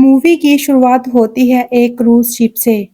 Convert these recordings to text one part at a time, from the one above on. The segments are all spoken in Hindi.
मूवी की शुरुआत होती है एक क्रूज शिप से,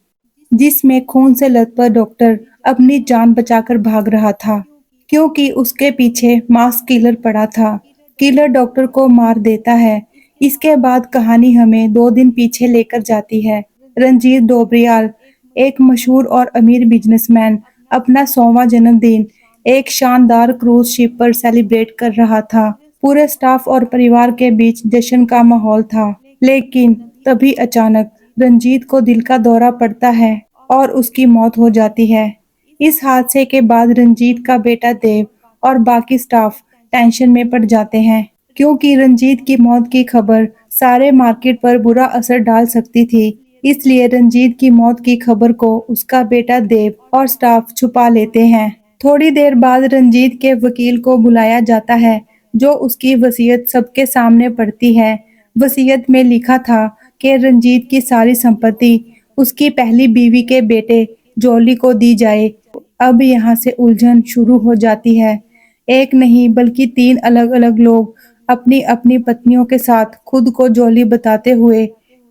जिसमें खून से लथपथ डॉक्टर अपनी जान बचाकर भाग रहा था, क्योंकि उसके पीछे मास किलर पड़ा था। किलर डॉक्टर को मार देता है। इसके बाद कहानी हमें 2 दिन पीछे लेकर जाती है। रंजीत डोबरियाल, एक मशहूर और अमीर बिजनेसमैन, अपना 100वां जन्मदिन एक शानदार क्रूज शिप पर सेलिब्रेट कर रहा था। पूरे स्टाफ और परिवार के बीच जश्न का माहौल था। लेकिन तभी अचानक रंजीत को दिल का दौरा पड़ता है और उसकी मौत हो जाती है। इस हादसे के बाद रंजीत का बेटा देव और बाकी स्टाफ टेंशन में पड़ जाते हैं, क्योंकि रंजीत की मौत की खबर सारे मार्केट पर बुरा असर डाल सकती थी। इसलिए रंजीत की मौत की खबर को उसका बेटा देव और स्टाफ छुपा लेते हैं। थोड़ी देर बाद रंजीत के वकील को बुलाया जाता है, जो उसकी वसीयत सबके सामने पढ़ती है। वसीयत में लिखा था कि रंजीत की सारी संपत्ति उसकी पहली बीवी के बेटे जॉली को दी जाए। अब यहाँ से उलझन शुरू हो जाती है। एक नहीं बल्कि 3 अलग-अलग लोग अपनी-अपनी पत्नियों के साथ खुद को जॉली बताते हुए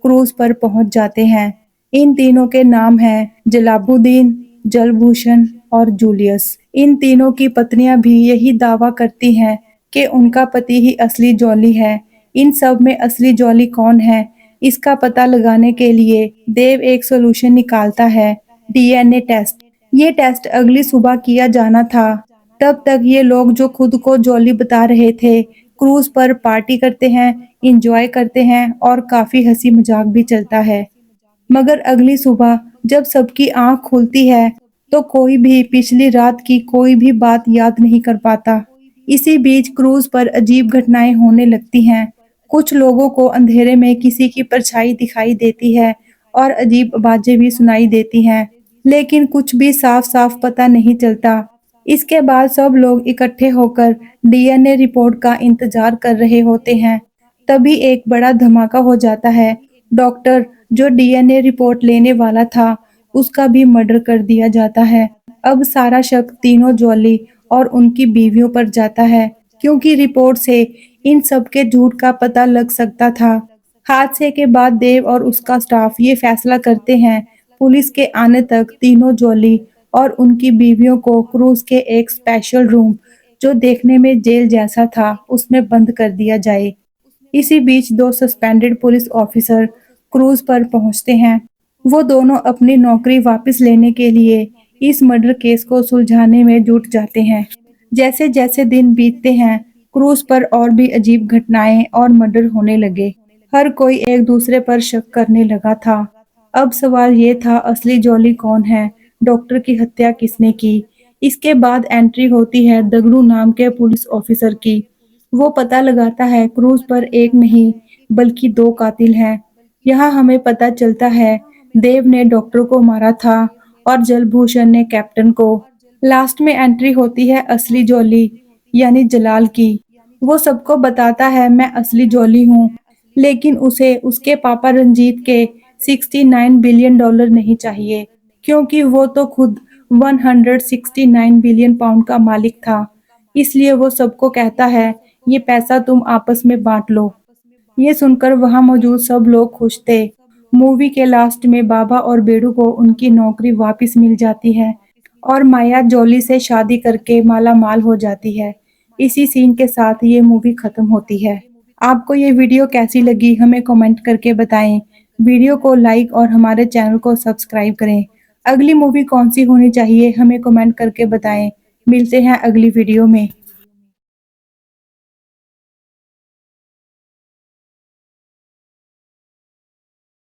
क्रूज पर पहुंच जाते हैं। इन तीनों के नाम हैं जलाबुद्दीन, जलभूषण और जूलियस। इन तीनों की पत्नियां भी यही दावा करती हैं कि उनका पति ही असली जॉली है। इन सब में असली जॉली कौन है, इसका पता लगाने के लिए देव एक सॉल्यूशन निकालता है, डीएनए टेस्ट। ये टेस्ट अगली सुबह किया जाना था। तब तक ये लोग जो खुद को जॉली बता रहे थे, क्रूज पर पार्टी करते हैं, एंजॉय करते हैं और काफी हंसी मजाक भी चलता है। मगर अगली सुबह जब सबकी आंख खुलती है, तो कोई भी पिछली रात की कोई भी बात याद नहीं कर पाता। इसी बीच क्रूज पर अजीब घटनाएं होने लगती हैं। कुछ लोगों को अंधेरे में किसी की परछाई दिखाई देती है और अजीब आवाजें भी सुनाई देती हैं, लेकिन कुछ भी साफ-साफ पता नहीं चलता। इसके बाद सब लोग इकट्ठे होकर डीएनए रिपोर्ट का इंतजार कर रहे होते हैं। तभी एक बड़ा धमाका हो जाता है। डॉक्टर जो डीएनए रिपोर्ट लेने वाला था, उसका भी मर्डर कर दिया जाता है। अब सारा शक तीनों जॉली और उनकी बीवियों पर जाता है, क्योंकि रिपोर्ट से इन सब के झूठ का पता लग सकता था। हादसे के बाद देव और उसका स्टाफ ये फैसला करते हैं, पुलिस के आने तक तीनों जॉली और उनकी बीवियों को क्रूज के एक स्पेशल रूम, जो देखने में जेल जैसा था, उसमें बंद कर दिया जाए। इसी बीच 2 सस्पेंडेड पुलिस ऑफिसर क्रूज पर पहुंचते हैं। वो दोनों अपनी नौकरी वापस लेने के लिए इस मर्डर केस को सुलझाने में जुट जाते हैं। जैसे-जैसे दिन बीतते हैं, क्रूज पर और भी अजीब घटनाएं और मर्डर होने लगे। हर कोई एक दूसरे पर शक करने लगा था। अब सवाल ये था, असली जॉली कौन है? डॉक्टर की हत्या किसने की? इसके बाद एंट्री होती है दगड़ू नाम के पुलिस ऑफिसर की। वो पता लगाता है क्रूज पर एक नहीं बल्कि 2 कातिल हैं। यहाँ हमें पता चलता है देव ने डॉक्टर को मारा था और जलभूषण ने कैप्टन को। लास्ट में एंट्री होती है असली जॉली यानी जलाल की। वो सबको बताता है मैं असली जॉली हूँ, लेकिन उसे उसके पापा रंजीत के 69 बिलियन डॉलर नहीं चाहिए, क्योंकि वो तो खुद 169 बिलियन पाउंड का मालिक था। इसलिए वो सबको कहता है ये पैसा तुम आपस में बांट लो। ये सुनकर वहां मौजूद सब लोग खुश थे। मूवी के लास्ट में बाबा और बेड़ू को उनकी नौकरी वापस मिल जाती है और माया जॉली से शादी करके माला माल हो जाती है। इसी सीन के साथ ये मूवी खत्म होती है। आपको ये वीडियो कैसी लगी हमें कमेंट करके बताएं। वीडियो को लाइक और हमारे चैनल को सब्सक्राइब करें। अगली मूवी कौन सी होनी चाहिए हमें कमेंट करके बताएं। मिलते हैं अगली वीडियो में।